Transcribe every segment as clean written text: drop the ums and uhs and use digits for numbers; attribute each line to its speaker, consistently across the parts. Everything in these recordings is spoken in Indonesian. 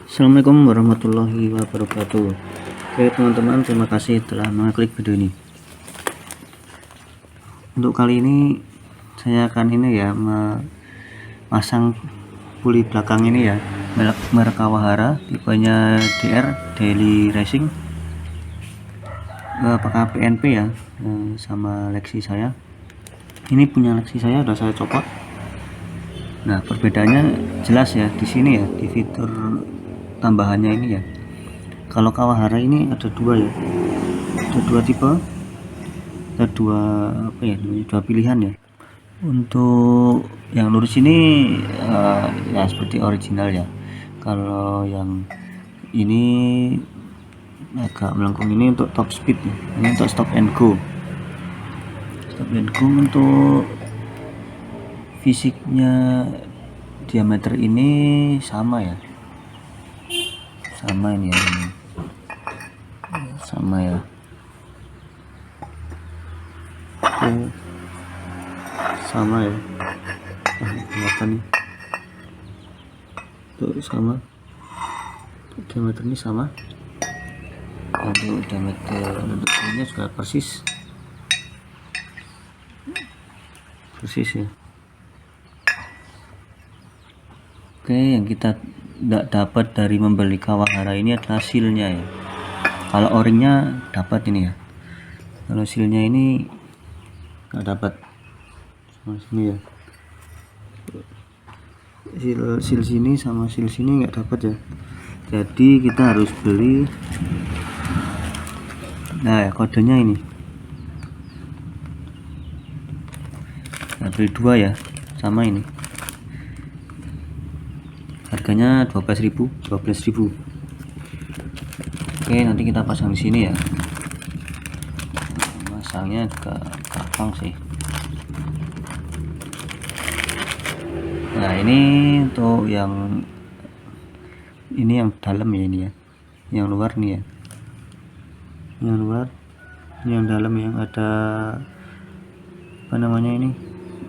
Speaker 1: Assalamualaikum warahmatullahi wabarakatuh. Oke teman-teman, terima kasih telah mengklik video ini. Untuk kali ini saya akan memasang puli belakang ini ya, merek Kawahara, tipenya DR Daily Racing, pakai PNP ya, sama Lexi saya. Ini punya Lexi saya, udah saya copot. Nah perbedaannya jelas ya di sini ya, di fitur tambahannya ini ya. Kalau Kawahara ini ada dua ya, ada dua tipe, ada dua pilihan ya. Untuk yang lurus ini ya seperti original ya. Kalau yang ini agak melengkung, ini untuk top speed ya. Ini untuk stop and go. Stop and go. Untuk fisiknya diameter ini sama ya, sama ini ya, sama ya. Sama ya, kelihatan nih tuh, sama diameter ini sama. Untuk diameter ini juga persis ya. Oke, yang kita tidak dapat dari membeli Kawahara ini adalah sealnya ya. Kalau o-ringnya dapat ini ya, kalau sealnya ini nggak dapat. Sama sini ya, seal sini sama seal sini nggak dapat ya, jadi kita harus beli. Nah ya, kodenya ini, nah, beli dua ya, sama ini harganya 12.000. Oke, nanti kita pasang di sini ya. Masangnya juga gampang sih. Nah ini untuk yang ini, yang dalam ya, ini ya, yang luar nih ya, yang luar, yang dalam yang ada apa namanya ini,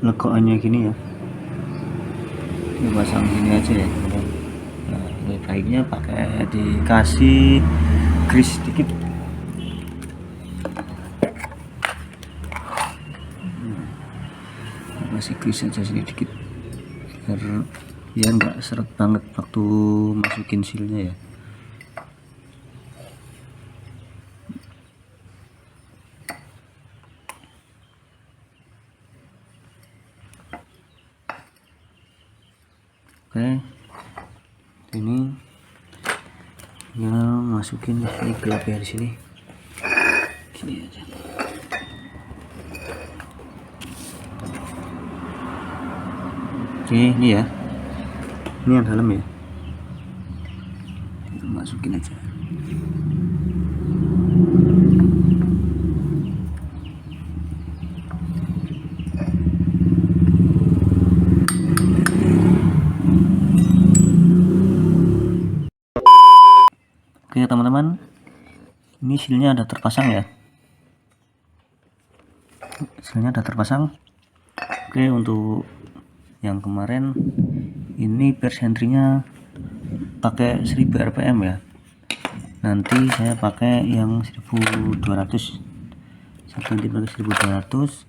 Speaker 1: legokannya gini ya. Kita pasang gini aja ya. Nah, lebih baiknya pakai dikasih grease sedikit. Kasih grease aja sedikit biar nggak seret banget waktu masukin sealnya ya. Oke, ini ya, masukin ini gelap ya di sini, gini aja. Oke, ini ya, ini yang dalam ya, kita masukin aja. Oke teman-teman, ini sealnya ada terpasang ya, sealnya ada terpasang. Oke, untuk yang kemarin ini persentриnya pakai 1000 rpm ya, nanti saya pakai yang 1200, satu nanti pakai 1200.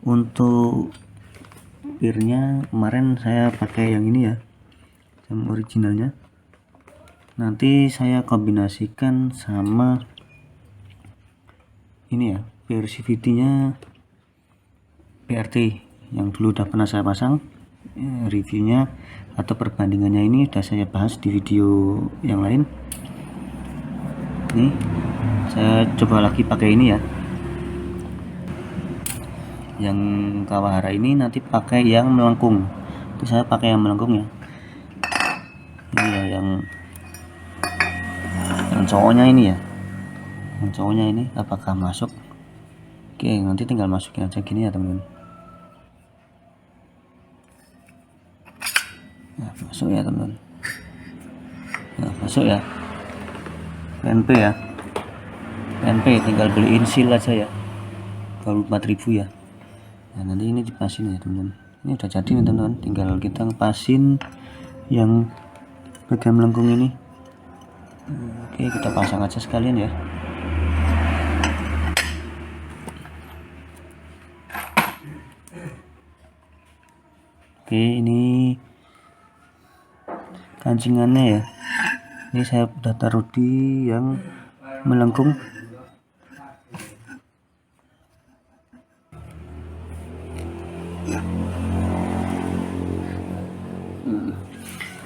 Speaker 1: Untuk pirnya kemarin saya pakai yang ini ya, yang originalnya. Nanti saya kombinasikan sama ini ya, pir CVT nya PRT yang dulu udah pernah saya pasang. Reviewnya atau perbandingannya ini sudah saya bahas di video yang lain. Nih saya coba lagi pakai ini ya, yang Kawahara ini nanti pakai yang melengkung. Itu saya pakai yang melengkung ya, ini ya, yang cowoknya ini ya, yang cowoknya ini apakah masuk. Oke, nanti tinggal masukin aja gini ya teman-teman. Nah, masuk ya teman-teman. Nah, masuk ya, PNP ya, PNP tinggal beliin seal aja ya, 24.000 ya. Nah nanti ini dipasin ya teman-teman, ini udah jadi nih teman-teman, tinggal kita ngepasin yang bagian melengkung ini. Oke, kita pasang aja sekalian ya. Oke, ini kancingannya ya. Ini saya udah taruh di yang melengkung.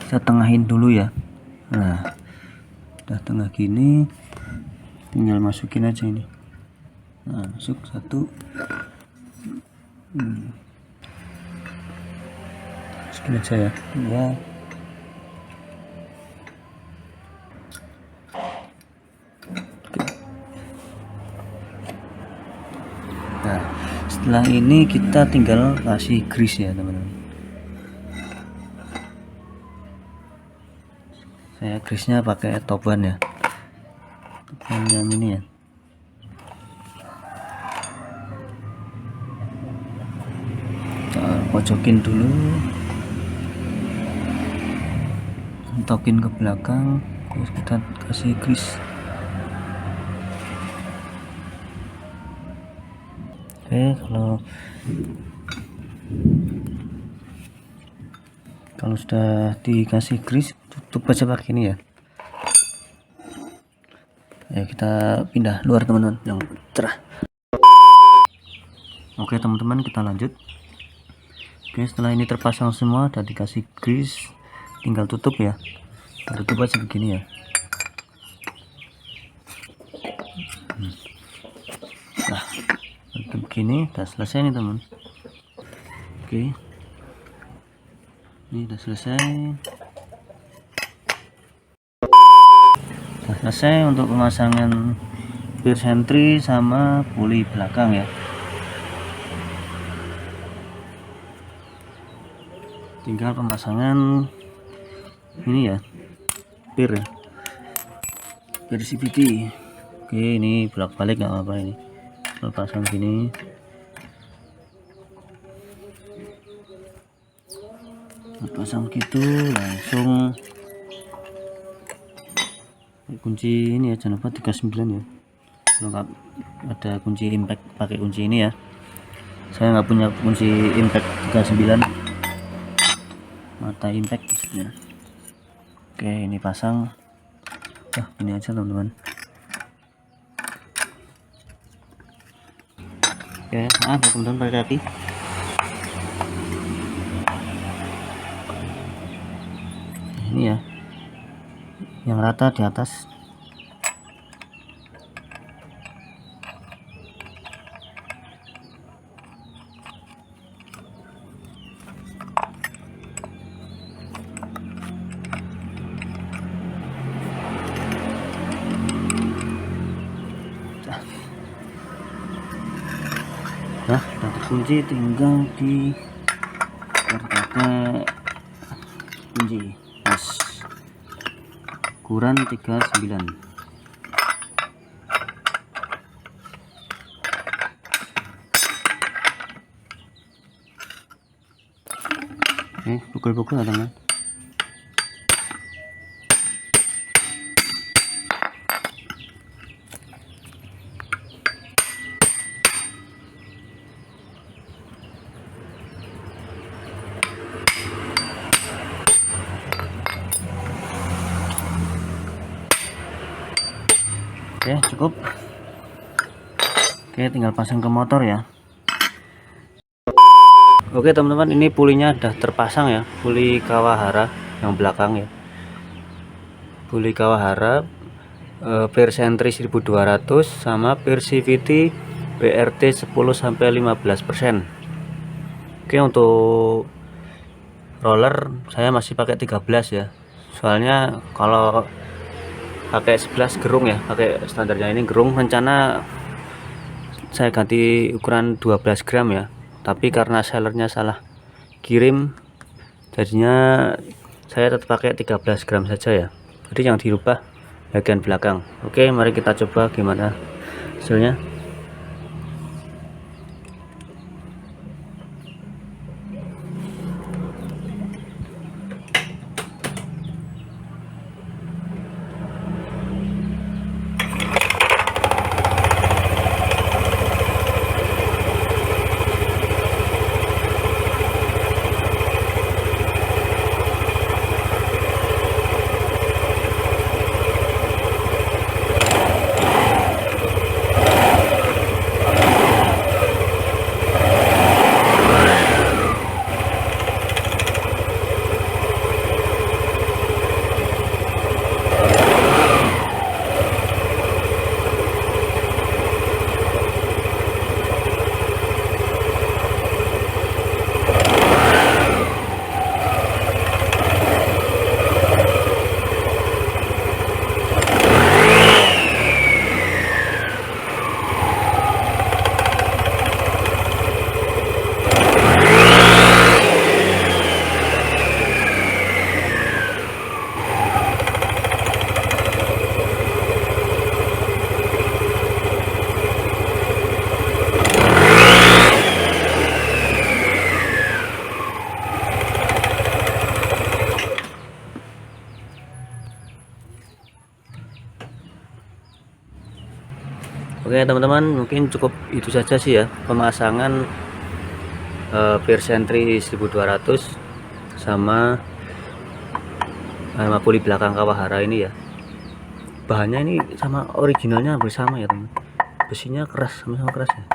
Speaker 1: Kita tengahin dulu ya. Nah, udah tengah gini, tinggal masukin aja ini. Nah, masuk satu. Masukin aja ya. Ya. Nah, setelah ini kita tinggal kasih grease ya teman-teman. Saya grease-nya pakai top one ya, top one yang ini ya. Kita pojokin dulu, mentokin ke belakang, terus kita kasih grease. Oke, kalau sudah dikasih grease, tutup aja pakai ini ya. Ya, kita pindah luar teman-teman yang cerah. Oke teman-teman, kita lanjut. Oke, setelah ini terpasang semua, udah dikasih grease, tinggal tutup ya. Tutup aja begini ya. Nah, tutup begini, udah selesai nih teman. Oke, ini udah selesai. Udah selesai untuk pemasangan rear sentry sama puli belakang ya. Tinggal pemasangan ini ya, rear ya, rear CVT. Oke, ini bolak-balik nggak apa-apa ini. Kalau pasang gini, pasang gitu langsung kunci ini ya, jangan lupa 39 ya. Kalau nggak ada kunci impact, pakai kunci ini ya. Saya nggak punya kunci impact 39, mata impact maksudnya. Oke, ini pasang. Ini aja teman-teman. Oke, maaf teman-teman pakai kaki. Ini ya, yang rata di atas. Nah, udah terkunci, tinggal di pakai kunci pas ukuran 39. Pukul-pukul ya teman. Oke, cukup. Oke, tinggal pasang ke motor ya. Oke teman-teman, ini pulinya udah terpasang ya, puli Kawahara yang belakang ya. Puli Kawahara rear sentry 1200 sama rear CVT BRT 10-15%. Oke, untuk roller saya masih pakai 13 ya. Soalnya kalau pakai 11 gerung ya, pakai standarnya ini gerung, rencana saya ganti ukuran 12 gram ya, tapi karena sellernya salah kirim, jadinya saya tetap pakai 13 gram saja ya. Jadi yang dirubah bagian belakang. Oke, mari kita coba gimana hasilnya. Oke teman-teman, mungkin cukup itu saja sih ya pemasangan Peer Sentry 1200 sama mapuli belakang Kawahara ini ya. Bahannya ini sama originalnya bersama ya teman, besinya keras, sama-sama keras ya.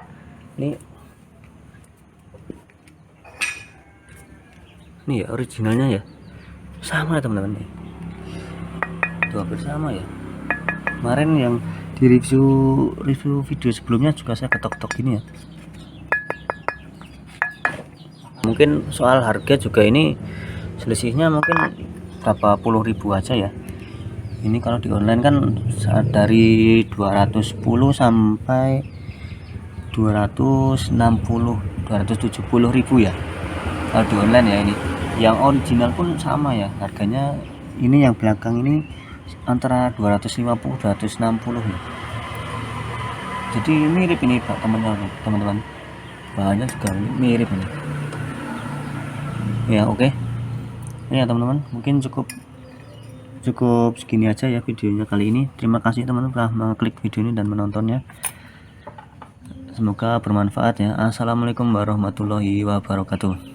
Speaker 1: Ini ya originalnya ya, sama ya teman-teman nih, itu hampir sama ya. Kemarin yang di review video sebelumnya juga saya ketok-ketok gini ya. Mungkin soal harga juga ini selisihnya mungkin berapa puluh ribu aja ya. Ini kalau di online kan dari 210 sampai 260 270 ribu ya kalau di online ya. Ini yang original pun sama ya harganya. Ini yang belakang ini antara 250 260 ya. Jadi mirip ini Pak teman-teman, bahannya juga mirip ini ya. Oke ini ya teman-teman, mungkin cukup segini aja ya videonya kali ini. Terima kasih teman-teman telah mengklik video ini dan menontonnya, semoga bermanfaat ya. Assalamualaikum warahmatullahi wabarakatuh.